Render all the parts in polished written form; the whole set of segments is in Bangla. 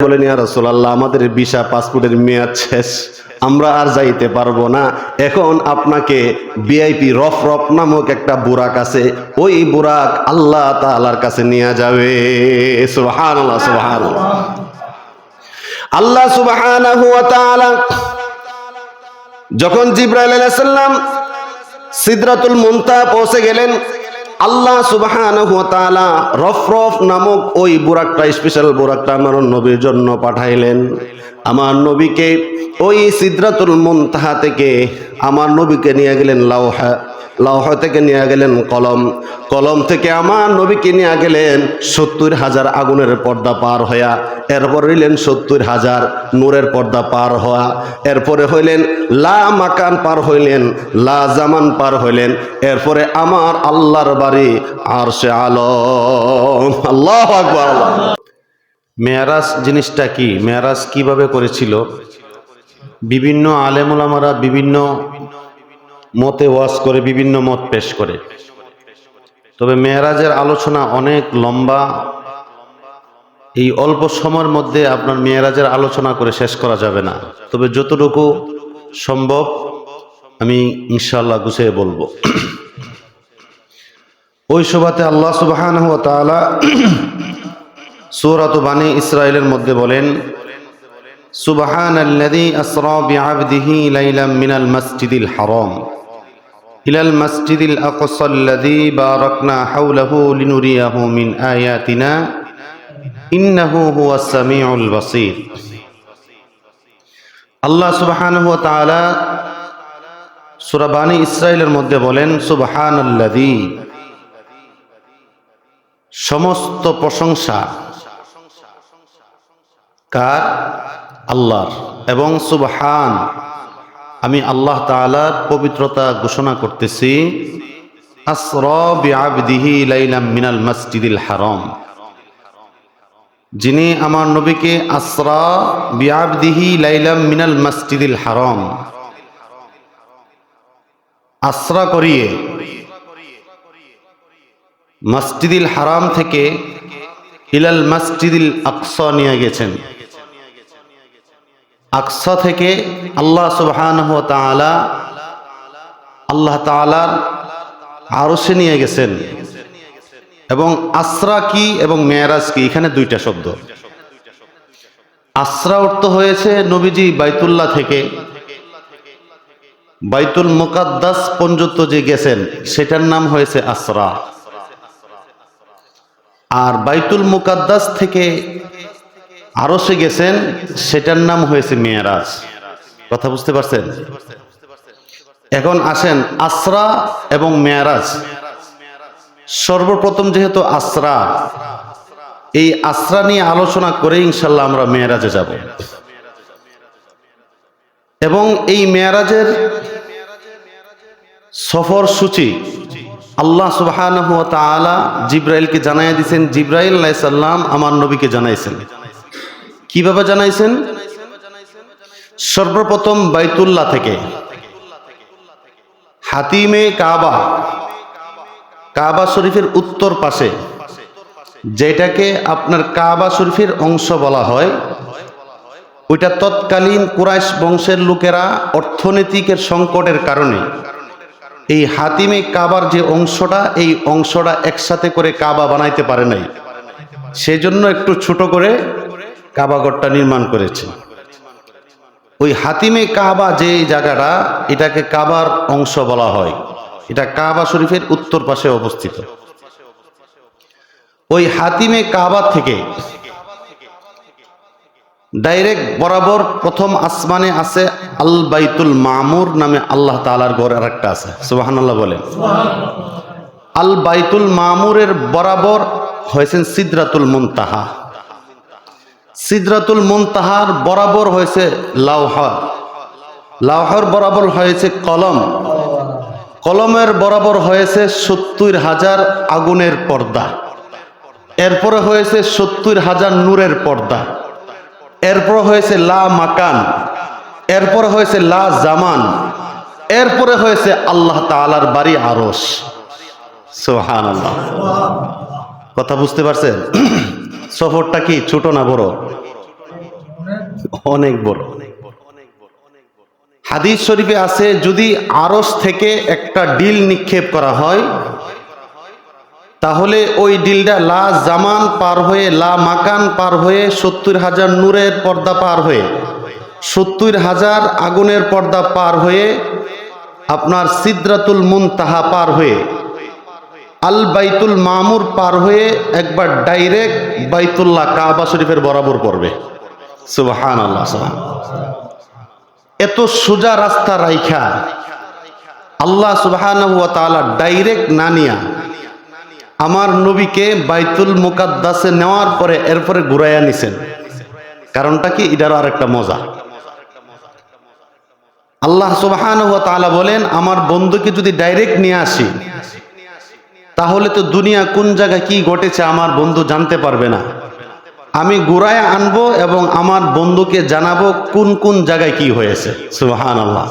বলেন, ইয়া রাসূলুল্লাহ, আমাদের ভিসা পাসপোর্টের মেয়াদ শেষ, আমরা আর যাইতে পারবো না। এখন আপনাকে ভিআইপি রফরফ নামক একটা বুরাক আছে, ওই বুরাক আল্লাহ তাআলার কাছে নিয়ে যাবে। সুবহানাল্লাহ, সুবহানাল্লাহ। আল্লাহ সুবহানাহু ওয়া তাআলা যখন জিবরাইল আলাইহিস সালাম সিদরাতুল মুনতাহা পৌঁছে গেলেন, আল্লাহ সুবহানাহু ওয়া তাআলা রফরফ নামক ওই বুরাকটা, স্পেশাল বুরাকটা আমার নবীর জন্য পাঠাইলেন। আমার নবীকে ওই সিদরাতুল মুনতাহা থেকে আমার নবীকে নিয়ে গেলেন লাওহা, লাওহা থেকে নিয়ে গেলেন কলম, কলম থেকে আমার নবীকে নিয়ে গেলেন ৭০,০০০ আগুনের পর্দা পার হইয়া, এরপর হইলেন ৭০,০০০ নূরের পর্দা পার হওয়া, এরপরে হইলেন লা মাকান পার হইলেন, লা জামান পার হইলেন, এরপরে আমার আল্লাহর বাড়ি আরশে আলম। আল্লাহু আকবার। মেরাজ জিনিসটা কি, মেরাজ কিভাবে করেছিল, বিভিন্ন আলেম ওলামারা বিভিন্ন মতে ওয়াজ করে, বিভিন্ন মত পেশ করে। তবে মেরাজের আলোচনা অনেক লম্বা, এই অল্প সময়ের মধ্যে আপনার মেরাজের আলোচনা করে শেষ করা যাবে না। তবে যতটুকু সম্ভব আমি ইনশাআল্লাহ গুছিয়ে বলবো। ওই সুবাতে আল্লাহ সুবহানাহু ওয়া তাআলা সূরাত বানী ইসরাঈলের মধ্যে বলেন, সুবহানাল্লাযী আসরা বিআবদিহি লাইলাম মিনাল মাসজিদিল হারাম ইলাল মাসজিদিল আকসাল্লাযী বারাকনা হাওলাহু লিনুরিয়াহু মিন আয়াতিনা ইন্নাহু হুয়াস সামিউল বাসীর। আল্লাহ সুবহানাহু ওয়া তাআলা সূরা বানী ইসরাঈলের মধ্যে বলেন, সুবহানাল্লাযী, সমস্ত প্রশংসা কার? আল্লাহর। এবং সুবহান, আমি আল্লাহ তাআলার পবিত্রতা ঘোষণা করতেছি। আসরা বিআবদিহি লাইলাম মিনাল মাসজিদিল হারাম, যিনি আমার নবীকে আসরা বিআবদিহি লাইলাম মিনাল মাসজিদিল হারাম, আসরা করিয়ে মসজিদুল হারাম থেকে ইলাল মসজিদুল আকসা নিয়ে গেছেন। আকসা থেকে আল্লাহ সুবহানাহু ওয়া তাআলা আল্লাহ তাআলার আরশে নিয়ে গেছেন। এবং আসরা কি এবং মেরাজ কি, এখানে দুইটা শব্দ। আসরা অর্থ হয়েছে নবীজি বাইতুল্লাহ থেকে বাইতুল মুকাদ্দাস পর্যন্ত যে গেছেন, সেটার নাম হয়েছে আসরা। আর বাইতুল মুকাদ্দাস থেকে আরশে গেছেন, সেটার নাম হয়েছে মেরাজ। কথা বুঝতে পারছেন? এখন আসেন আসরা এবং মেরাজ। সর্বপ্রথম যেহেতু আসরা, এই আসরা নিয়ে আলোচনা করে ইনশাল্লাহ আমরা মেরাজে যাব। এবং এই মেরাজের সফর সূচি আল্লাহ সুবহানাহু ওয়া তাআলা জিবরাইলকে জানাইয়া দিয়েছেন। জিবরাইল আলাইহিস সালাম আমার নবীকে জানাইছেন। কিভাবে জানাইছেন? সর্বপ্রথম বাইতুল্লাহ থেকে হাতিমে কাবা, কাবা শরীফের উত্তর পাশে, যেটাকে আপনার কাবা শরীফের অংশ বলা হয়, ওইটা তৎকালীন কুরাইশ বংশের লোকেরা অর্থনৈতিকের সংকটের কারণে এই হাতিমে কাবার যে অংশটা, এই অংশটা একসাথে করে কাবা বানাইতে পারে নাই, সেজন্য একটু ছোট করে কাবাঘরটা নির্মাণ করেছে। ওই হাতিমে কাবা যে জায়গাটা, এটাকে কাবার অংশ বলা হয়। এটা কাবা শরীফের উত্তর পাশে অবস্থিত। ওই হাতিমে কাবা থেকে ডাইরেক্ট বরাবর প্রথম আসমানে আছে আল বাইতুল মামুর নামে আল্লাহ তাআলার ঘর আরেকটা আছে। সুবহানাল্লাহ বলেন। আল বাইতুল মামুরের বরাবর হয়েছেন সিদরাতুল মুনতাহা। সিদরাতুল মুনতাহার বরাবর হয়েছে লাওহা, লাওহার বরাবর হয়েছে কলম, কলমের বরাবর হয়েছে ৭০,০০০ আগুনের পর্দা, এরপরে হয়েছে ৭০,০০০ নূরের পর্দা, এরপর হয়েছে লা মাকান, এরপর হয়েছে লা জামান, এরপরে হয়েছে আল্লাহ তাআলার বাড়ি আরশ। সুবহানাল্লাহ। কথা বুঝতে পারছেন? সফরটা কি ছোট না বড়? অনেক বড়। হাদিস শরীফে আছে, যদি আরশ থেকে একটা ডিল নিক্ষেপ করা হয় তাহলে ওই ডিলটা লা জামান পার হয়ে, লা মাকান পার হয়ে, 70,000 নূরের পর্দা পার হয়ে, 70,000 আগুনের পর্দা পার হয়ে, আপনার সিদরাতুল মুনতাহা পার হয়ে, আল বাইতুল মামুর পার হয়ে একবার ডাইরেক্ট বাইতুল্লাহ কাবা শরীফের বরাবর পড়বে। সুবহানাল্লাহ। এত সোজা রাস্তা রাইখা আল্লাহ সুবহানাহু ওয়া তাআলা ডাইরেক্ট না নিয়া আমার নবীকে বাইতুল মুকাদ্দাসে নেওয়ার পরে এরপরে ঘুরাইয়া নিছেন। কারণটা কি? এটারও আরেকটা মজা। আল্লাহ সুবহানাহু ওয়া তাআলা বলেন, আমার বন্ধুকে যদি ডাইরেক্ট নিয়ে আসি তাহলে তো দুনিয়া কোন জায়গায় কি ঘটেছে আমার বন্ধু জানতে পারবে না। আমি ঘুরায় আনবো এবং আমার বন্ধুকে জানাবো কোন কোন জায়গায় কি হয়েছে। সুবহানাল্লাহ।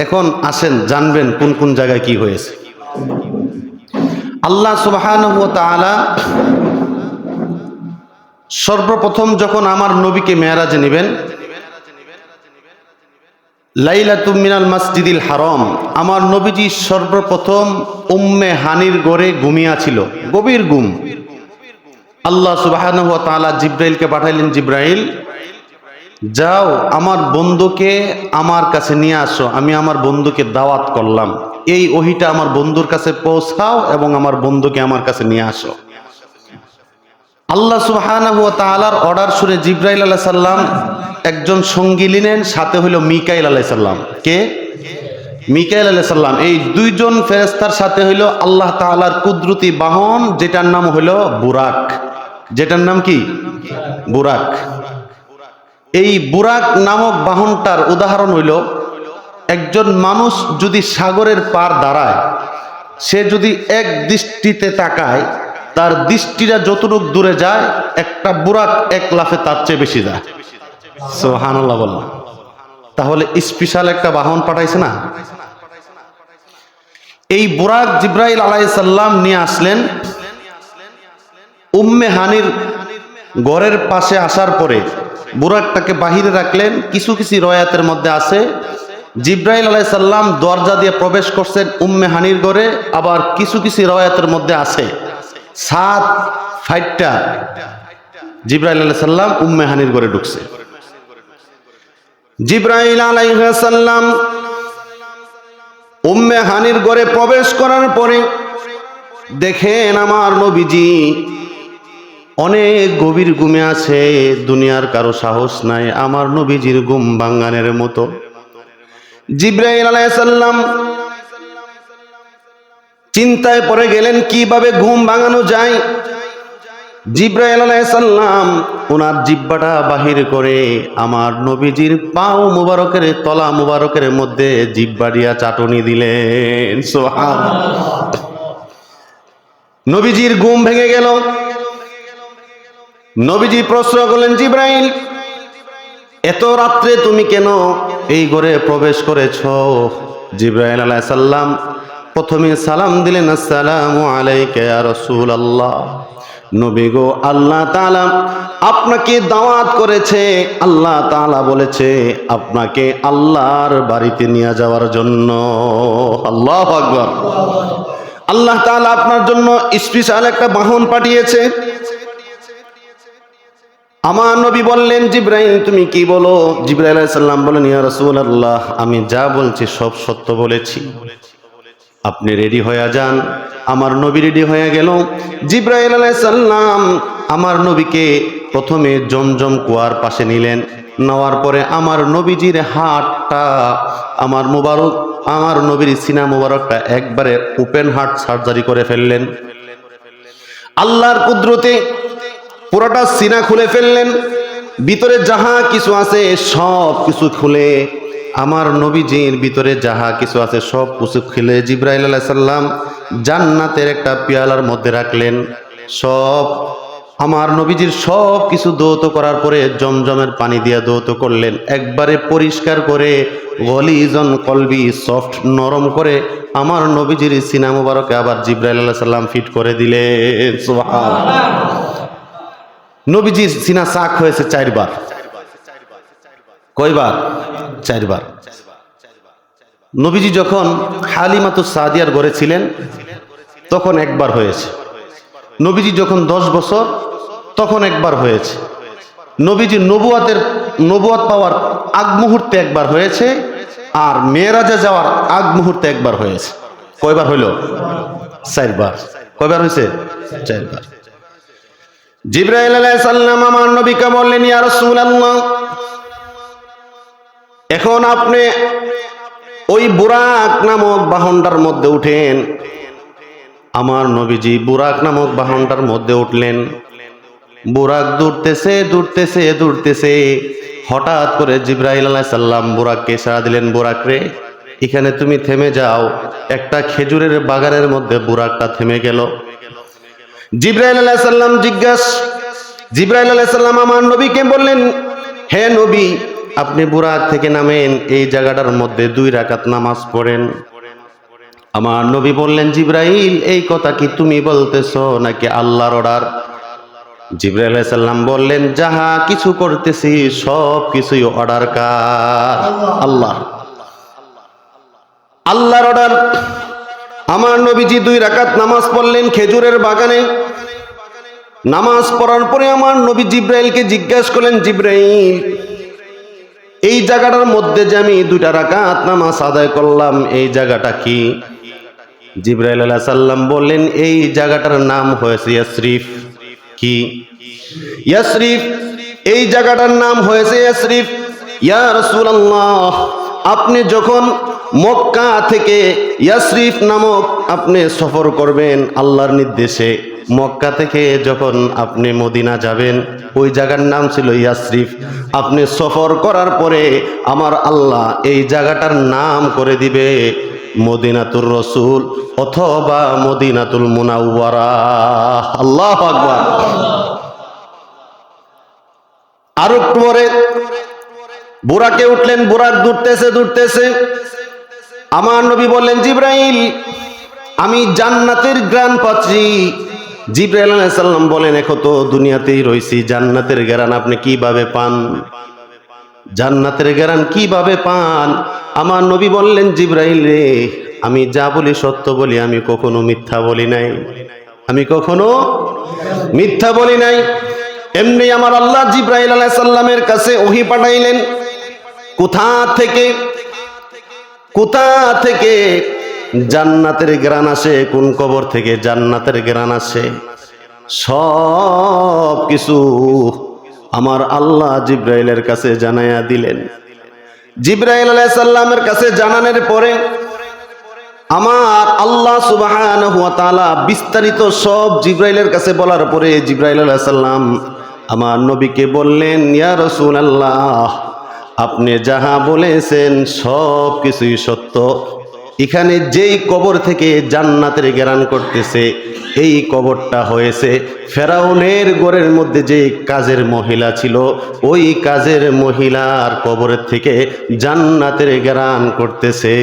এখন আসেন জানবেন কোন কোন জায়গায় কি হয়েছে। আল্লাহ সুবহানাহু ওয়া তাআলা সর্বপ্রথম যখন আমার নবীকে মেরাজে নেবেন, লাইলাতুম মিনাল মাসজিদিল হারাম, আমার নবীজি সর্বপ্রথম উম্মে হানির ঘরে ঘুমিয়েছিল, গভীর ঘুম। আল্লাহ সুবহানাহু ওয়া তাআলা জিব্রাইলকে পাঠাইলেন, জিব্রাইল যাও আমার বন্ধুকে আমার কাছে নিয়ে আসো, আমি আমার বন্ধুকে দাওয়াত করলাম, এই ওহিটা আমার বন্ধুর কাছে পৌঁছাও এবং আমার বন্ধুকে আমার কাছে নিয়ে আসো। আল্লাহ সুবহানাহু ওয়া তাআলার অর্ডার শুনে জিব্রাইল আলাইহিস সালাম একজন সঙ্গী নিলেন, সাথে হইল মিকাইল আলাইহিস সালাম। কে? মিকাইল আলাইহিস সালাম। এই দুইজন ফেরেশতার সাথে হইল আল্লাহ তাআলার কুদরতি বাহন, যেটার নাম হইল বুরাক। যেটার নাম কি? বুরাক। এই বুরাক নামক বাহনটার উদাহরণ হইল, একজন মানুষ যদি সাগরের পার দাঁড়ায়, সে যদি এক দৃষ্টিতে তাকায়, তার দৃষ্টিটা যতটুক দূরে যায়, একটা বুরাক এক লাফে তার চেয়ে বেশি যায়। সুবহানাল্লাহ বললাম। তাহলে স্পেশাল একটা বাহন পাঠাইছে না? এই বুরাক জিব্রাইল আলাইহিস সালাম নিয়ে আসলেন। উম্মে হানির ঘরের পাশে আসার পরে বুরাকটাকে বাহিরে রাখলেন। কিছু কিছু রয়াতের মধ্যে আছে জিব্রাইল আলাইহিস সালাম দরজা দিয়ে প্রবেশ করছেন উম্মে হানির ঘরে, আবার কিছু কিছু রয়াতের মধ্যে আছে 7 ফাইটটা জিব্রাইল আলাইহিস সালাম উম্মে হানির ঘরে ঢুকছে। জিব্রাইল আলাইহিস সালাম উম্মে হানির ঘরে প্রবেশ করার পরে দেখেন আমার নবীজি অনেক গভীর ঘুমে আছে, দুনিয়ার কারো সাহস নাই আমার নবীজির ঘুম ভাঙানোর মতো। জিব্রাইল আলাইহিস সালাম চিন্তায় পড়ে গেলেন কিভাবে ঘুম ভাঙানো যায়। জিব্রাইল আলাইহিস সালাম ওনার জিহ্বাটা বাহির করে আমার নবীজির পাও মুবারকের তলা মুবারকের মধ্যে জিহ্বা দিয়া চাটনি দিলেন। সুবহানাল্লাহ। নবীজির ঘুম ভেঙে গেল। নবীজি প্রশ্ন করলেন, জিব্রাইল এত রাত্রে তুমি কেন এই ঘরে প্রবেশ করেছো? জিব্রাইল আলাইহিস সালাম প্রথমে সালাম দিলেন, আসসালামু আলাইকা ইয়া রাসূলুল্লাহ। নবী গো, আল্লাহ তাআলা আপনাকে দাওয়াত করেছে, আল্লাহ তাআলা বলেছে আপনাকে আল্লাহর বাড়িতে নিয়ে যাওয়ার জন্য। আল্লাহু আকবার। আল্লাহ তাআলা আপনার জন্য স্পেশাল একটা বাহন পাঠিয়েছে। আমার নবী বললেন, জিব্রাইল তুমি কি বলো? জিব্রাইল আলাইহিস সালাম বলেন, ইয়া রাসূলুল্লাহ আমি যা বলছি সব সত্য বলেছি, আপনি রেডি হয়ে যান। আমার নবী রেডি হয়ে গেল। জিব্রাইল আলাইহিস সালাম আমার নবীকে প্রথমে জমজম কুয়ার পাশে নিলেন, নেওয়ার পরে আমার নবীজির হাতটা আমার নবীর সিনা মুবারকটা একবারে ওপেন হার্ট সার্জারি করে ফেললেন। আল্লাহর কুদরতে পুরোটা সিনা খুলে ফেললেন, ভিতরে যাহা কিছু আছে সব কিছু খুলে আমার নবীজির ভিতরে যাহা কিছু আছে সব কিছু খুলে জিব্রাইল আলাইহিস সালাম জান্নাতের একটা পেয়ালার মধ্যে রাখলেন। সব আমার নবীজির সব কিছু দৌত করার পরে জমজমের পানি দিয়ে দৌত করলেন, একবারে পরিষ্কার করে গলিজন কলবি সফট নরম করে আমার নবীজির সিনা মুবারকে আবার জিব্রাইল আলাইহিস সালাম ফিট করে দিলেন। সুবহানাল্লাহ। নবীজির সিনা চাক হয়েছে 4 বার। কয়বার? 4 বার। নবীজি যখন হালিমাতুস সাদিয়ার ঘরে ছিলেন তখন 1 বার হয়েছে। নবীজি যখন 10 বছর তখন 1 বার হয়েছে। নবীজি নবুয়ত পাওয়ার আগ মুহূর্তে 1 বার হয়েছে, আর মেরাজে যাওয়ার আগ মুহূর্তে 1 বার হয়েছে। কয়বার হইল? 4 বার। কয়বার হয়েছে? 4 বার। জিবরাইল আলাইহিস সালাম আমার নবীকে বললেন, ইয়া রাসূলুল্লাহ, এখন আপনি ওই বুরাক নামক বাহনটার মধ্যে উঠেন। আমার নবীজি বুরাক নামক বাহনটার মধ্যে উঠলেন। বুরাক দৌড়তেছে। হঠাৎ করে জিবরাইল আলাইহিস সালাম বুরাককে ইশারা দিলেন, বুরাক রে, এখানে তুমি থেমে যাও। একটা খেজুরের বাগানের মধ্যে বুরাকটা থেমে গেল। জিবরাইল আলাইহিস সালাম আমার নবীকে বললেন, হে নবী, আপনি বুরাক থেকে নামেন, এই জায়গাটার মধ্যে 2 রাকাত নামাজ পড়েন। আমার নবী বললেন, জিবরাইল, এই কথা কি তুমি বলতেছো নাকি আল্লাহর অর্ডার? জিবরাইল আলাইহিস সালাম বললেন, যাহা কিছু করতেছি সব কিছুই অর্ডার কার? আল্লাহর অর্ডার। আমার নবীজি 2 রাকাত নামাজ পড়লেন খেজুরের বাগানে। নামাজ পড়ার পরে আমার নবী জিবরাইলকে জিজ্ঞাসা করলেন, জিবরাইল, এই জায়গাটার মধ্যে যে আমি 2টা রাকাত নামাজ আদায় করলাম, এই জায়গাটা কি? জিবরাইল আলাইহিস সালাম বললেন, এই জায়গাটার নাম হয়েছে ইয়াসরিফ। কি? ইয়াসরিফ। এই জায়গাটার নাম হয়েছে ইয়াসরিফ। ইয়া রাসূলুল্লাহ, আপনি যখন মক্কা থেকে ইয়াসরিফ নামক আপনি সফর করবেন আল্লাহর নির্দেশে, মক্কা থেকে যখন আপনি মদিনা যাবেন, ওই জায়গার নাম ছিল ইয়াসরিফ। আপনি সফর করার পরে আমার আল্লাহ এই জায়গাটার নাম করে দিবে মদিনাতুর রসুল অথবা মদিনাতুল মুনাওয়ারা। আল্লাহু আকবার। আর একটু পরে বুরাকে উঠলেন। বুরাক দৌড়তেছে। আমার নবী বললেন, জিবরাইল, আমি জান্নাতের ঘ্রাণ পাচ্ছি। জিবরাইল আলাইহিস সালাম বলেন, এখন তো দুনিয়াতেই রইছি, জান্নাতের ঘ্রাণ আপনি কিভাবে পান? জান্নাতের ঘ্রাণ কিভাবে পান? আমার নবী বললেন, জিবরাইল রে, আমি যা বলি সত্য বলি, আমি কখনো মিথ্যা বলি নাই। এমনি আমার আল্লাহ জিবরাইল আলাইহিস সালামের কাছে ওহী পাঠাইলেন। কোথা থেকে জান্নাতের ঘ্রাণ আসে, কোন কবর থেকে জান্নাতের ঘ্রাণ আসে, সব কিছু আমার আল্লাহ জিবরাইলের কাছে জানাইয়া দিলেন। জিবরাইল আলাইহিস সালামের কাছে জানানোর পরে আমার আল্লাহ সুবহানাহু ওয়া তাআলা বিস্তারিত সব জিবরাইলের কাছে বলার পরে জিবরাইল আলাইহিস সালাম আমার নবীকে বললেন, ইয়া রাসূলুল্লাহ, আপনি যাহা বলেছেন সব কিছুই সত্য। এখানে যেই কবর থেকে জান্নাতের ঘ্রাণ করতেছে, এই কবরটা হয়েছে ফেরাউনের ঘরের মধ্যে যে কাজের মহিলা ছিল, ওই কাজের মহিলার কবরের থেকে জান্নাতের ঘ্রাণ করতেছে।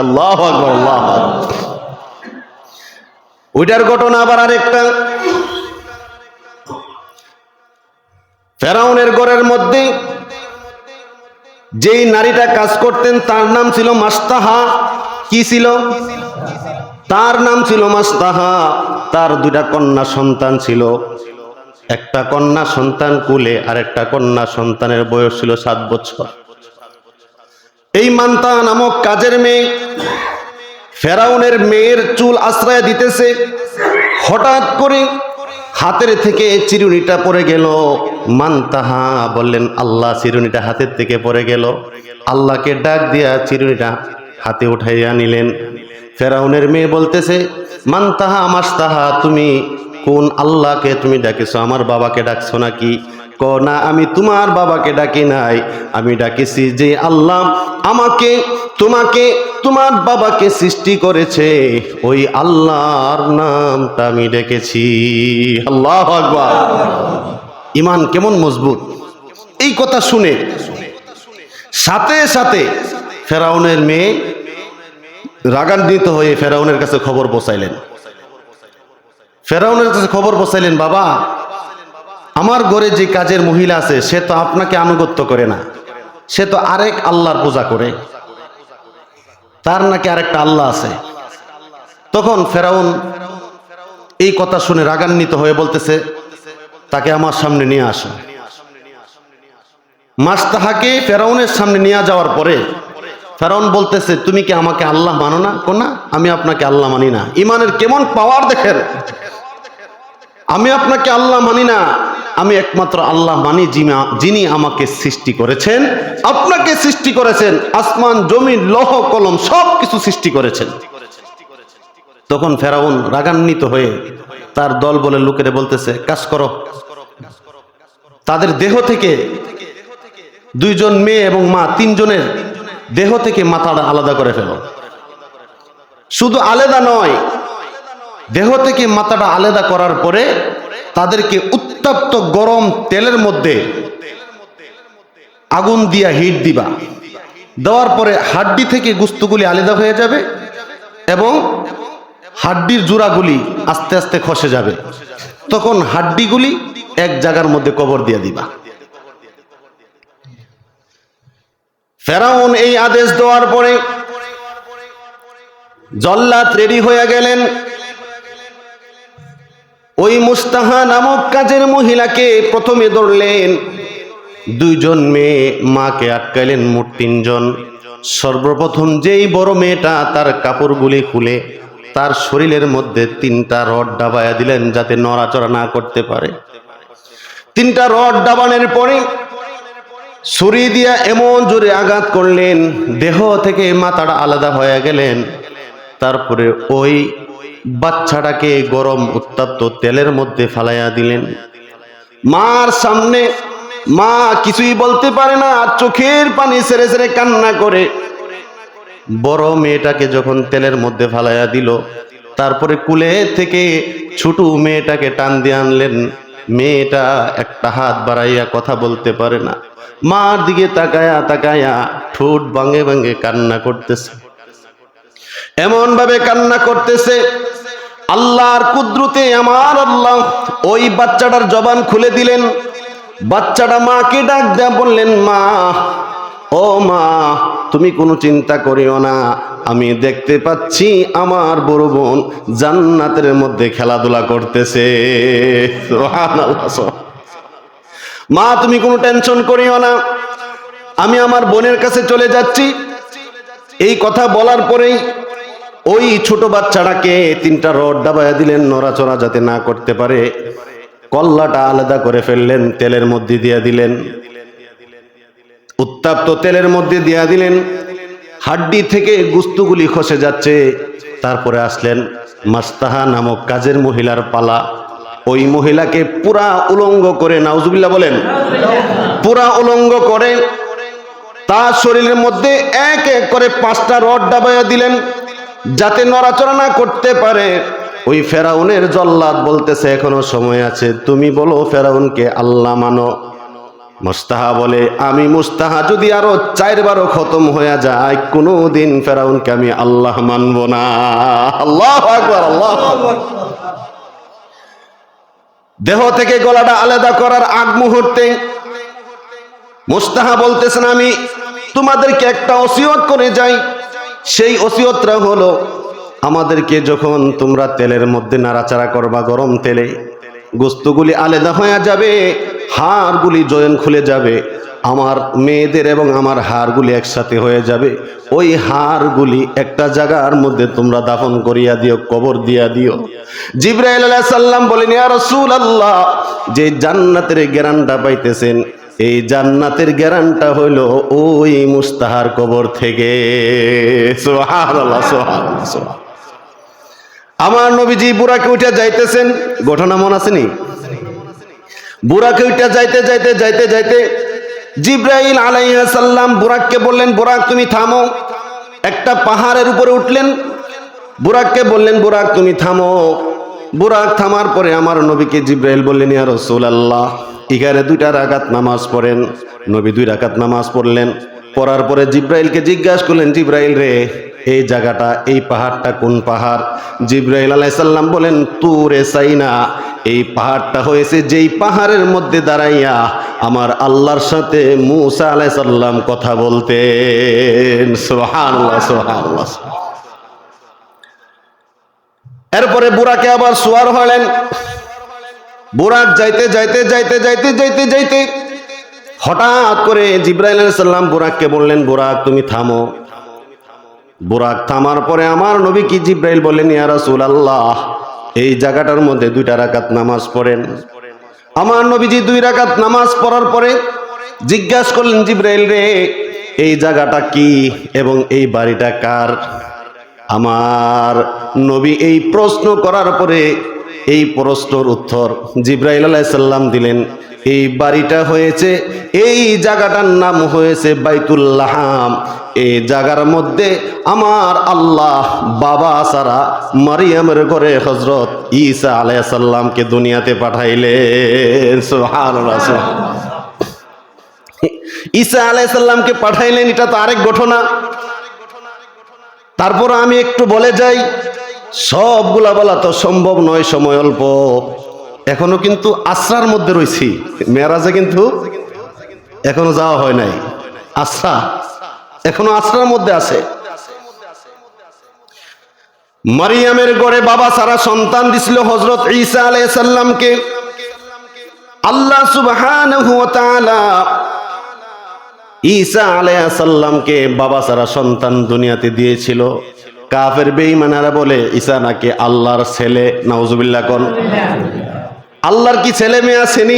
আল্লাহু আকবার, আল্লাহু আকবার। ওইটার ঘটনা আবার আরেকটা। ফেরাউনের ঘরের মধ্যে যেই নারীটা কাজ করতেন তার নাম ছিল মাস্তাহা। কি ছিল? তার নাম ছিল মাস্তাহা। তার 2টা কন্যা সন্তান ছিল। একটা কন্যা সন্তান কুলে, আর একটা কন্যা সন্তানের বয়স ছিল 7 বছর। এই মান্তা নামক কাজের মেয়ে ফেরাউনের মেয়ের চুল আশ্রয় দিতেছে। হঠাৎ করে হাতের থেকে চিরুনিটা পড়ে গেল। মান্তাহা বললেন, আল্লাহ, চিরুনিটা হাতের থেকে পড়ে গেল। আল্লাহকে ডাক দিয়া চিরুনিটা হাতে উঠাইয়া নিলেন। ফেরাউনের মেয়ে বলতেছে, মান্তাহা, মাস্তাহা, তুমি কোন আল্লাহকে তুমি ডাকিছো? আমার বাবাকে ডাকছো নাকি? না, আমি তোমার বাবাকে ডাকি নাই, আমি ডাকিছি যে আল্লাহ আমাকে, তোমাকে, তোমার বাবাকে সৃষ্টি করেছে, ওই আল্লাহর নামটা আমি ডেকেছি। আল্লাহু আকবার। ঈমান কেমন মজবুত! এই কথা শুনে সাথে সাথে ফেরাউনের মেয়ে রাগান্বিত হয়ে ফেরাউনের কাছে খবর পৌঁছাইলেন। বাবা, আমার ঘরে যে কাজের মহিলা আছে সে তো আপনাকে আনুগত্য করে না, সে তো আরেক আল্লাহর পূজা করে, তার নাকি আরেকটা আল্লাহ আছে। তখন ফেরাউন এই কথা শুনে রাগান্বিত হয়ে বলতেছে, তাকে আমার সামনে নিয়ে আসো। মাস্তাহাকে ফেরাউনের সামনে নিয়ে যাওয়ার পরে ফেরাউন বলতেছে, তুমি কি আমাকে আল্লাহ মানো না? কোনা, আমি আপনাকে আল্লাহ মানি না। ইমানের কেমন পাওয়ার দেখেন, আমি আপনাকে আল্লাহ মানি না, আমি একমাত্র আল্লাহ মানি যিনি আমাকে সৃষ্টি করেছেন, আপনাকে সৃষ্টি করেছেন, আসমান জমিন লৌহ কলম সব কিছু সৃষ্টি করেছেন। তখন ফেরাউন রাগান্বিত হয়ে তার দল বলে লোকেরা বলতেছে, কাজ করো, তাদের দেহ থেকে 2 জন মেয়ে এবং মা 3 জনের দেহ থেকে মাথাটা আলাদা করে ফেলো। শুধু আলাদা নয়, দেহ থেকে মাথাটা আলাদা করার পরে তাদেরকে উত্তপ্ত গরম তেলের মধ্যে আগুন দিয়া হিট দিবা। দেওয়ার পরে হাড্ডি থেকে গোশতগুলি আলাদা হয়ে যাবে এবং হাড্ডির জোড়াগুলি আস্তে আস্তে খসে যাবে। তখন হাড্ডিগুলি এক জায়গার মধ্যে কবর দিয়ে দিবা। ফেরাউন এই আদেশ দেওয়ার পরে জল্লাদ রেডি হয়ে গেলেন। ওই মুস্তাহা নামক কাজের মহিলাকে প্রথমে ধরলেন, 2 জন মেয়ে মাকে আটকাইলেন, মোট 3 জন। সর্বপ্রথম যেই বড় মেয়েটা, তার কাপড়গুলি খুলে তার শরীরের মধ্যে 3টা রড ডাবায়া দিলেন যাতে নড়াচড়া না করতে পারে। 3টা রড ডাবানোর পরে ছুরি দিয়া এমন জোরে আঘাত করলেন, দেহ থেকে মাথাটা আলাদা হয়ে গেলেন। তারপরে ওই বাচ্চাটাকে গরম উত্তপ্ত তেলের মধ্যে ফালাইয়া দিলেন। মার সামনে মা কিছুই বলতে পারে না, চোখের পানি ছেড়ে ছেড়ে কান্না করে বড় মেয়েটাকে যখন তেলের মধ্যে ফালাইয়া দিল, তারপরে কুলে থেকে ছোট মেয়েটাকে টান দিয়ে আনলেন। মেয়েটা একটা হাত বাড়াইয়া কথা বলতে পারে না, মার দিকে তাকায়া তাকায়া ঠোঁট ভাঙে ভাঙে কান্না করতেছে। এমন ভাবে কান্না করতেছে, আল্লাহর কুদরতে আমার আল্লাহ ওই বাচ্চাটার জবান খুলে দিলেন। বাচ্চাটা মাকে ডাক দেয়া বললেন, মা, ও মা, তুমি কোনো চিন্তা করিও না, আমি দেখতে পাচ্ছি আমার বড় বোন জান্নাতের মধ্যে খেলাধুলা করতেছে। সুবহানাল্লাহ। মা, তুমি কোনো টেনশন করিও না, আমি আমার বোনের কাছে চলে যাচ্ছি। এই কথা বলার পরেই ওই ছোট বাচ্চাটাকে 3টা রড দাবাইয়া দিলেন, নড়াচড়া যাতে না করতে পারে। কল্লাটা আলাদা করে ফেললেন, তেলের মধ্যে দিয়ে দিলেন, উত্তপ্ত তেলের মধ্যে দিয়া দিলেন। হাড্ডি থেকে গোশতগুলি খসে যাচ্ছে। তারপরে আসলেন মাস্তাহা নামক কাজের মহিলার পালা। ওই মহিলাকে পুরা উলঙ্গ করে, নাউজুবিল্লাহ বলেন, পুরা উলঙ্গ করে তার শরীরের মধ্যে এক এক করে 5টা রড ডাবাইয়া দিলেন যাতে নড়াচড়া না করতে পারে। ওই ফেরাউনের জল্লাদ বলতেছে, এখনো সময় আছে, তুমি বলো ফেরাউনকে আল্লাহ মানো। মুস্তাহা বলে, আমি মুস্তাহা যদি আরো 4 বারও খতম হয়ে যায়, কোনোদিন ফেরাউনকে আমি আল্লাহ মানব না। আল্লাহু আকবার, আল্লাহু আকবার। দেহ থেকে গলাটা আলাদা করার আগ মুহূর্তে মুস্তাহা বলতেছেন, আমি তোমাদেরকে একটা ওসিয়ত করে যাই। সেই ওসিয়তটা হলো, আমাদেরকে যখন তোমরা তেলের মধ্যে নাড়াচাড়া করবা, গরম তেলে গোশতগুলি আলাদা হয়ে যাবে, হাড়গুলি জয়েন খুলে যাবে, আমার মেয়েদের এবং আমার হাড়গুলি একসাথে হয়ে যাবে। ওই হাড়গুলি একটা জায়গার মধ্যে তোমরা দাফন করিয়া দিও, কবর দিয়া দিও। জিবরাইল আলাইহিস সালাম বলেন, ইয়া রাসূলুল্লাহ, যে জান্নাতের গ্যারান্টা পাইতেছেন, এই জান্নাতের গ্যারান্টা হইল ওই মুস্তাহার কবর থেকে। সুবহানাল্লাহ, সুবহানাল্লাহ, সুবহানাল্লাহ। আমার নবীজি বুরাকে উঠে যাইতেছেন, ঘটনা মনে আসেনি? বুরাকে উঠে যাইতে যাইতে যাইতে যাইতে জিবরাইল আলাইহিস সালাম বুরাককে বললেন, বুরাক তুমি থামো। একটা পাহাড়ের উপরে উঠলেন, বুরাককে বললেন, বুরাক তুমি থামো। বুরাক থামার পরে আমার নবীকে জিবরাইল বললেন, ইয়া রাসূলুল্লাহ, এখানে 2টা রাকাত নামাজ পড়েন। নবী 2 রাকাত নামাজ পড়লেন। পড়ার পরে জিবরাইলকে জিজ্ঞাসা করলেন, জিবরাইল রে, এই জায়গাটা, এই পাহাড়টা কোন পাহাড়? জিবরাইল আলাইহিস সালাম বলেন তুরে সাইনা। এই পাহাড়টা হয়েছে যেই পাহাড়ের মধ্যে দাঁড়াইয়া আমার আল্লাহর সাথে মূসা আলাইহিস সালাম কথা বলতেন। সুবহানাল্লাহ, সুবহানাল্লাহ। এরপরে বুরাকে আবার সওয়ার হলেন। বুরাক যাইতে যাইতে যাইতে যাইতে যাইতে যাইতে হঠাৎ করে জিবরাইল আলাইহিস সালাম বুরাককে বললেন, বুরাক তুমি থামো। বুরাক থামার পরে আমার নবী কি জিবরাইল বললেন, ইয়া রাসূলুল্লাহ এই জায়গাটার মধ্যে 2 রাকাত নামাজ পড়েন। আমার নবীজি 2 রাকাত নামাজ পড়ার পরে জিজ্ঞাসা করলেন, জিবরাইল রে এই জায়গাটা কি এবং এই বাড়িটা কার? আমার নবী এই প্রশ্ন করার পরে এই প্রশ্নের উত্তর জিবরাইল আলাইহিস সালাম দিলেন। এই বাড়িটা হয়েছে, এই জায়গাটার নাম হয়েছে বাইতুল লাহাম। এই জায়গার মধ্যে আমার আল্লাহ বাবা ছাড়া মারিয়ামের ঘরে হযরত ঈসা আলাইহিস সালামকে দুনিয়াতে পাঠাইলেন। সুবহানাল্লাহ, সুবহানাল্লাহ। ঈসা আলাইহিস সালামকে পাঠাইলেন, এটা তো আরেক ঘটনা। তারপর আমি একটু বলে যাই, সবগুলা বলা তো সম্ভব নয়, সময় অল্প। এখনো কিন্তু আসরার মধ্যে রয়েছি, মেরাজে কিন্তু এখনো যাওয়া হয় নাই। আসরা এখনো আসরার মধ্যে আছে। মারিয়ামের ঘরে বাবা সারা সন্তান দিছিল হযরত ঈসা আলাইহিস সালামকে। আল্লাহ সুবহানাহু ওয়া তাআলা ঈসা আলাইহিস সালামকে বাবা সারা সন্তান দুনিয়াতে দিয়েছিল। কাফের বেঈমানেরা বলে ঈসা নাকি আল্লাহর ছেলে। নাউজুবিল্লাহ কোন। আল্লাহর কি ছেলে মেয়ে আসেনি?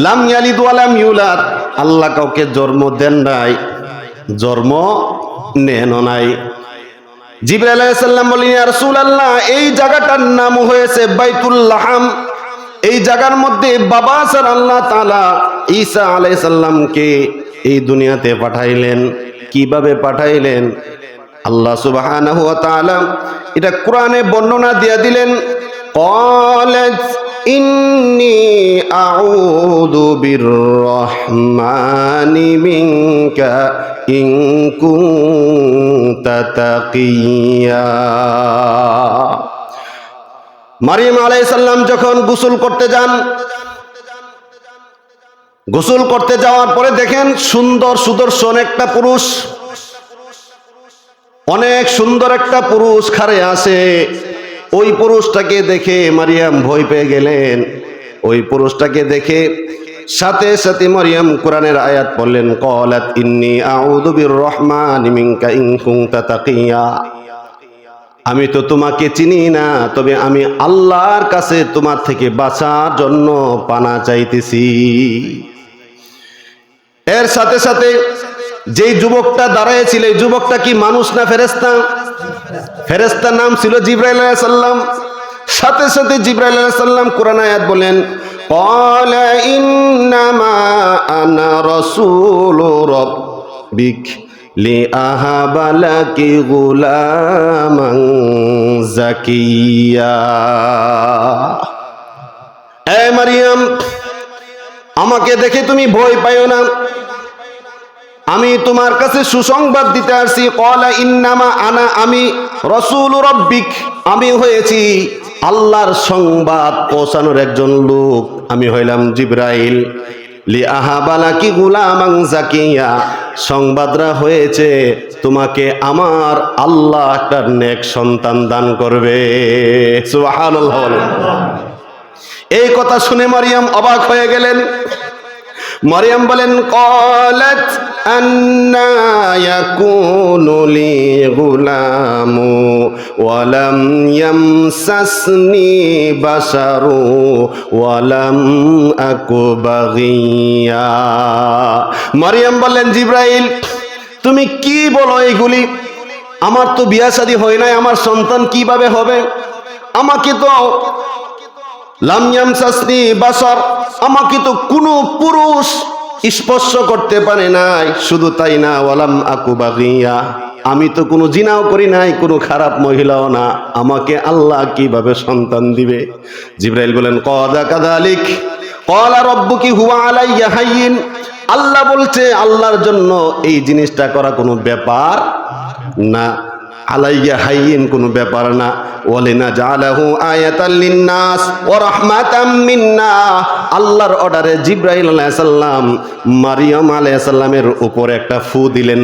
লাম ইয়ালিদ ওয়া লাম ইউলাদ। আল্লাহ কাউকে জন্ম দেন নাই, জন্ম নেন নাই। জিবরাইল আলাইহিস সালাম বলেন, ইয়া রাসূলুল্লাহ এই জায়গাটার নাম হয়েছে বাইতুল লাহাম। এই জায়গার মধ্যে বাবা ছাড়া আল্লাহ তাআলা ঈসা আলাইহিস সালামকে এই দুনিয়াতে পাঠাইলেন। কিভাবে পাঠাইলেন? আল্লাহ সুবহানাহু ওয়া তাআলা এটা কোরআনে বর্ণনা দিয়ে দিলেন। ক্বালাত ইন্নী আউযু বিররহমানি মিনকা ইন কুনতা তাকিয়া। মারিয়াম আলাইহিস সালাম যখন গোসল করতে যান, গোসল করতে যাওয়ার পরে দেখেন সুন্দর সুদর্শন একটা পুরুষ, অনেক সুন্দর একটা পুরুষ খাড়ে আছে। ওই পুরুষটাকে দেখে মারিয়াম ভয় পেয়ে গেলেন। ওই পুরুষটাকে দেখে সাথে সাথে মারিয়াম কোরআনের আয়াত পড়লেন, ক্বালাত ইন্নী আউযু বিররহমানি মিনকা ইন কুনতা তাকিয়া। আমি তো তোমাকে চিনি না, তবে আমি আল্লাহর কাছে তোমার থেকে বাঁচার জন্য পানা চাইতেছি। এর সাথে সাথে যেই যুবকটা দাঁড়াইছিল, এই যুবকটা কি মানুষ না ফেরেশতা? ফেরেশতার নাম ছিল জিবরাইল আলাইহিস সালাম। সাথে সাথে জিবরাইল আলাইহিস সালাম কোরআন আয়াত বলেন, ক্বালা ইন্নামা আনা রাসূলু রাব্বিক লিআহাবা লাকি গুলামান যাকিয়া। এ মারিয়াম, আমাকে দেখে তুমি ভয় পাইও না, আমি তোমার কাছে সুসংবাদ দিতে আসছি। ক্বালা ইন্নামা আনা, আমি রাসূলু রাব্বিক, আমি হয়েছি আল্লাহর সংবাদ পৌঁছানোর একজন লোক। আমি হইলাম জিবরাইল। লিআহাবা লাকি গুলামান যাকিয়া, সংবাদরা হয়েছে তোমাকে আমার আল্লাহ একটা নেক সন্তান দান করবে। সুবহানাল্লাহ। এই কথা শুনে মারিয়াম অবাক হয়ে গেলেন। মারিয়াম বলেন, ক্বালাত আন্না ইয়াকুনু লি গুলামু ওয়া লাম ইয়ামসাসনি বাশারু ওয়া লাম আকু বাগিয়া। মারিয়াম বললেন, জিবরাইল তুমি কি বলো এইগুলি? আমার তো বিয়ে শাদী হয় নাই, আমার সন্তান কিভাবে হবে? আমাকে তো লাম ইয়ামসাসনি বাশার, আমাকে তো কোনো পুরুষ স্পর্শ করতে পারে নাই। শুধু তাই না, ওয়ালাম আকু বাগিয়া, আমি তো কোনো জিনাও করি নাই, কোনো খারাপ মহিলাও না, আমাকে আল্লাহ কিভাবে সন্তান দিবে? জিবরাইল বলেন, ক্বাদা কাযালিক ক্বালা রাব্বুকি হুয়া আলাইয়া হায়্যিন। আল্লাহ বলছে আল্লাহর জন্য এই জিনিসটা করা কোনো ব্যাপার না। আলাইয়া হাইয়িন, কোনো ব্যাপার না। ওয়ালিনা জালাহু আয়াতাল লিন্নাস ওয়া রাহমাতাম মিন্না, আল্লাহর অর্ডারে জিবরাইল আলাইহিস সালাম মারিয়াম আলাইহিস সালামের উপর একটা ফু দিলেন।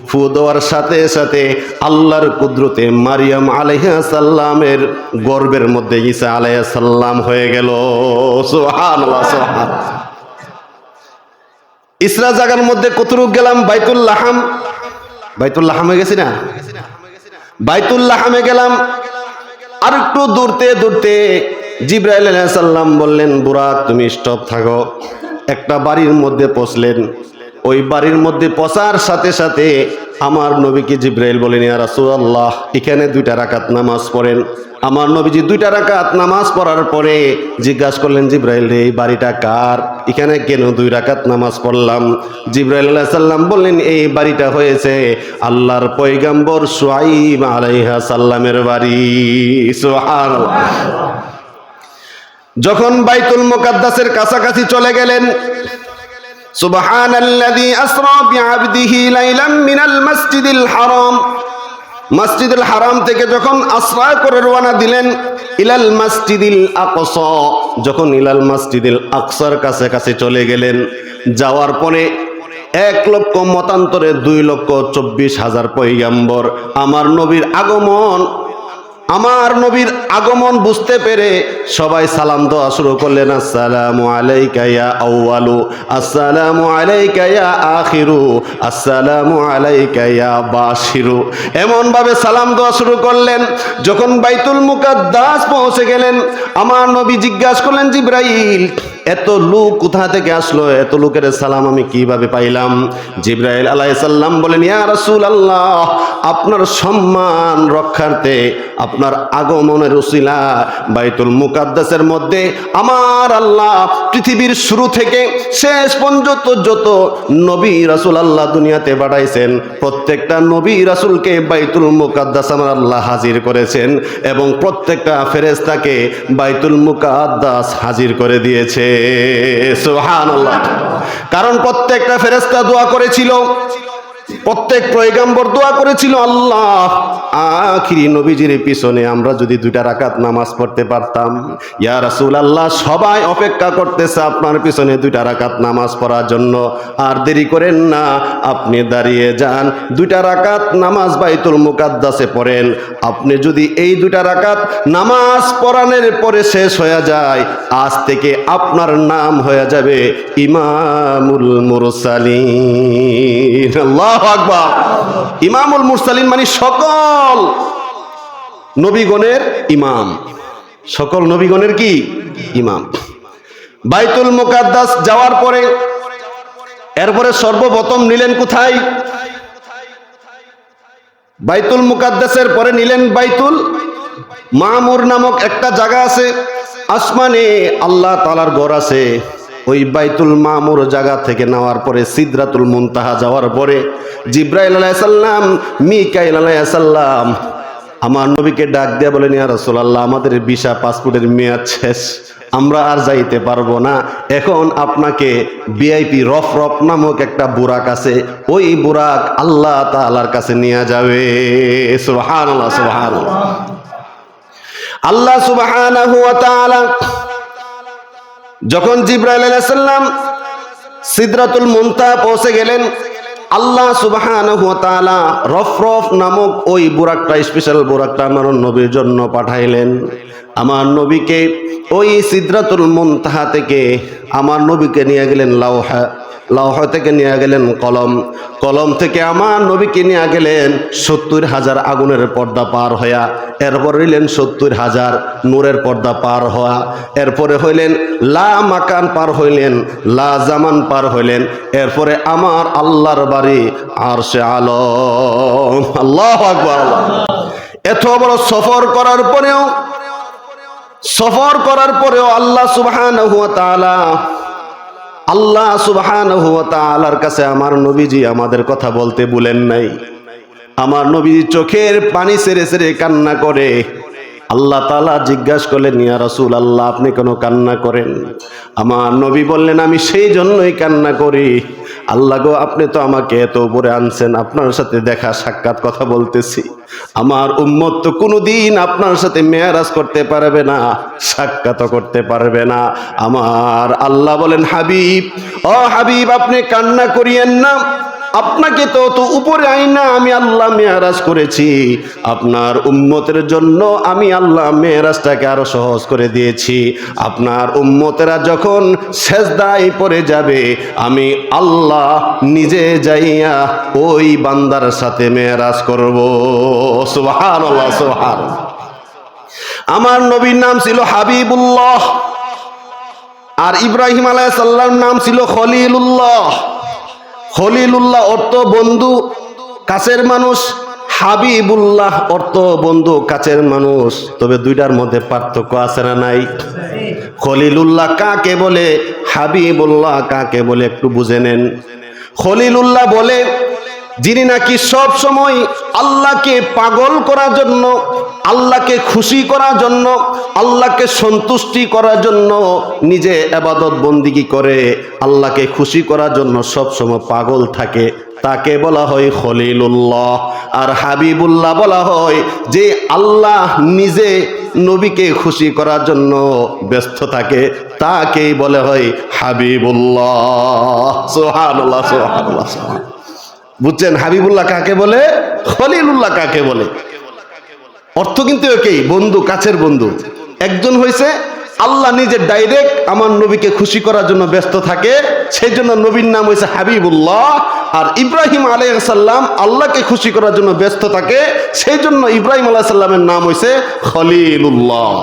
ফু দেওয়ার সাথে সাথে আল্লাহর কুদরতে মারিয়াম আলাইহিস সালামের গর্ভের মধ্যে ঈসা আলাইহিস সালাম হয়ে গেল। সুবহানাল্লাহ, সুবহানাল্লাহ। ইসরা জায়গার মধ্যে কতটুক গেলাম? বাইতুল লাহাম, বাইতুল লাহামে গেছি না? বাইতুল লাহামে গেলাম। আর একটু দূরতে জিবরাইল আলাইহিস সালাম বললেন, বুরাক তুমি স্টপ থাকো। একটা বাড়ির মধ্যে পৌঁছলেন। ওই বাড়ির মধ্যে পৌঁছার সাথে সাথে আমার নবীকে জিবরাইল বলেন, ইয়া রাসূলুল্লাহ, এখানে 2টা রাকাত নামাজ পড়েন। আমার নবীজি 2টা রাকাত নামাজ পড়ার পরে জিজ্ঞাসা করলেন, জিবরাইল রে, এই বাড়িটা কার? এখানে কেন 2 রাকাত নামাজ পড়লাম? জিবরাইল আলাইহিস সালাম বললেন, এই বাড়িটা হয়েছে আল্লাহর পয়গম্বর শুআইব আলাইহিস সালামের বাড়ি। সুবহানাল্লাহ। যখন বাইতুল মুকাদ্দাসের কাছাকাছি চলে গেলেন, সুবহানাল্লাযী আসরা বিআবদিহি লাইলাম মিনাল মাসজিদিল হারাম, মসজিদুল হারাম থেকে যখন আসরা করে রওনা দিলেন ইলাল মসজিদিল আকসা, যখন ইলাল মসজিদিল আকসার কাছে চলে গেলেন, যাওয়ার পরে 1 লক্ষ মতান্তরে 2,24,000 পয়গম্বর আমার নবীর আগমন বুঝতে পেরে সবাই সালাম দেওয়া শুরু করলেন। আসসালামু আলাইকা ইয়া আউয়ালু, আসসালামু আলাইকা ইয়া আখিরু, আসসালামু আলাইকা ইয়া বাশিরু, এমন ভাবে সালাম দেওয়া শুরু করলেন। যখন বাইতুল মুকাদ্দাস পৌঁছে গেলেন, আমার নবী জিজ্ঞাসা করলেন, জিবরাইল, এত লোক কোথা থেকে আসলো? এত লোকের সালাম আমি কিভাবে পাইলাম? জিবরাইল আলাইহিস সালাম বলেন, ইয়া রাসূলুল্লাহ, আপনার সম্মান রক্ষার্থে, আপনার আগমনের উসিলা বাইতুল মুকাদ্দাসের মধ্যে আমার আল্লাহ পৃথিবীর শুরু থেকে শেষ পর্যন্ত যত নবী রাসূল আল্লাহ দুনিয়াতে পাঠাইছেন, প্রত্যেকটা নবী রাসূলকে বাইতুল মুকাদ্দাস আমার আল্লাহ হাজির করেছেন এবং প্রত্যেকটা ফেরেশতাকে বাইতুল মুকাদ্দাস হাজির করে দিয়েছে। সুবহানাল্লাহ। কারণ প্রত্যেকটা ফেরেশতা দোয়া করেছিল, প্রত্যেক পয়গম্বর দোয়া করেছিল, আল্লাহ আখিরি নবীজির পিছনে আমরা যদি 2টা রাকাত নামাজ পড়তে পারতাম। ইয়া রাসূলুল্লাহ, সবাই অপেক্ষা করতেছে আপনার পিছনে 2টা রাকাত নামাজ পড়ার জন্য। আর দেরি করেন না, আপনি দাঁড়িয়ে যান, 2টা রাকাত নামাজ বাইতুল মুকাদ্দাসে পড়েন। আপনি যদি এই 2টা রাকাত নামাজ পড়ানোর পরে শেষ হয়ে যায়, আজ থেকে আপনার নাম হয়ে যাবে ইমামুল মুরসালিন। আল্লাহু আকবার। ইমামুল মুরসালিন মানে সকল নবীগণের ইমাম, সকল নবীগণের কি ইমাম। বাইতুল মুকাদ্দাস যাওয়ার পরে এরপরে সর্বপ্রথম নিলেন কোথায়? বাইতুল মুকাদ্দাসের পরে নিলেন বাইতুল মামুর নামক একটা জায়গা আছে, আসমানে আল্লাহ তাআলার ঘর আছে। ওই বাইতুল মামুর জায়গা থেকে নেওয়ার পরে সিদরাতুল মুনতাহা যাওয়ার পরে জিবরাইল আলাইহিস সালাম, মিকাইল আলাইহিস সালাম আমার নবীকে ডাক দিয়ে বলেন, ইয়া রাসূলুল্লাহ, আমাদের ভিসা পাসপোর্টের মেয়াদ শেষ, আমরা আর যাইতে পারবো না। এখন আপনাকে ভিআইপি রফরফ নামক একটা বুরাক আছে, ওই বুরাক আল্লাহ তাআলার কাছে নিয়ে যাবে। সুবহানাল্লাহ, সুবহানাল্লাহ। আল্লাহ সুবহানাহু ওয়া তাআলা যখন জিবরাইল আলাইহিস সালাম সিদরাতুল মুনতাহা পৌঁছে গেলেন, আল্লাহ সুবহানাহু ওয়া তাআলা রফরফ নামক ওই বুরাকটা, স্পেশাল বুরাকটা আমার নবীর জন্য পাঠাইলেন। আমার নবীকে ওই সিদরাতুল মুনতাহা থেকে আমার নবীকে নিয়ে গেলেন লৌহা থেকে নিয়ে গেলেন কলম থেকে আমার নবীকে নিয়ে গেলেন 70,000 আগুনের পর্দা পার হইয়া, এরপর হইলেন 70,000 নূরের পর্দা পার হওয়া, এরপরে হইলেন লা মাকান পার হইলেন, লা জামান পার হইলেন, এরপরে আমার আল্লাহর বাড়ি আরশে আলম। আল্লাহু আকবার। এত বড় সফর করার পরেও আল্লাহ সুবহানাহু ওয়া তাআলার কাছে আমার নবীজি আমাদের কথা বলতে ভুলেন নাই। আমার নবীজি চোখের পানি ছেড়ে ছেড়ে কান্না করে। আল্লাহ তাআলা জিজ্ঞাসা করলেন, ইয়া রাসূলুল্লাহ, আপনি কেন কান্না করেন? আমার নবী বললেন, আমি সেই জন্যই কান্না করি, আল্লাহ গো, আপনি তো আমাকে এত উপরে আনছেন, আপনার সাথে দেখা সাক্ষাৎ কথা বলতেছি, আমার উম্মত তো কোনোদিন আপনার সাথে মেরাজ করতে পারবে না, সাক্ষাৎ করতে পারবে না। আমার আল্লাহ বলেন, হাবিব, ও হাবিব, আপনি কান্না করিয়েন না, আপনাকে তো উপরে আইনা আমি আল্লাহ মেরাজ করেছি, আপনার উম্মতের জন্য আমি আল্লাহ মেরাজটাকে আরো সহজ করে দিয়েছি। আপনার উম্মতেরা যখন সেজদায় পড়ে যাবে, আমি আল্লাহ নিজে যাইয়া ওই বান্দার সাথে মেরাজ করব। সুবহানাল্লাহ, সুবহানাল্লাহ। আমার নবীর নাম ছিল হাবিবুল্লাহ, আর ইব্রাহিম আলাইহিস সালাম নাম ছিল খলিলুল্লাহ। খলিলুল্লাহ অর্থ বন্ধু, কাছের মানুষ। হাবিবুল্লাহ অর্থ বন্ধু, কাছের মানুষ। তবে দুইটার মধ্যে পার্থক্য আছে না নাই? খলিলুল্লাহ কাকে বলে, হাবিবুল্লাহ কাকে বলে একটু বুঝে নেন। খলিলুল্লাহ বলে যিনি নাকি সব সময় আল্লাহকে পাগল করার জন্য, আল্লাহকে খুশি করার জন্য, আল্লাহকে সন্তুষ্টি করার জন্য নিজে ইবাদত বন্দিগি করে, আল্লাহকে খুশি করার জন্য সব সময় পাগল থাকে, তাকে বলা হয় খলিলুল্লাহ। আর হাবিবুল্লাহ বলা হয় যে আল্লাহ নিজে নবীকে খুশি করার জন্য ব্যস্ত থাকে, তাকেই বলা হয় হাবিবুল্লাহ। সুবহানাল্লাহ, সুবহানাল্লাহ। বুঝছেন হাবিবুল্লাহ কাকে বলে, খলিলুল্লাহ কাকে বলে? অর্থ কিন্তু একই, বন্ধু, কাছের বন্ধু। একজন হয়েছে আল্লাহ নিজে ডাইরেক্ট আমার নবীকে খুশি করার জন্য ব্যস্ত থাকে, সেই জন্য নবীর নাম হয়েছে হাবিবুল্লাহ। আর ইব্রাহিম আলাইহিস সালাম আল্লাহকে খুশি করার জন্য ব্যস্ত থাকে, সেই জন্য ইব্রাহিম আলাইহিস সালামের নাম হয়েছে খলিলুল্লাহ।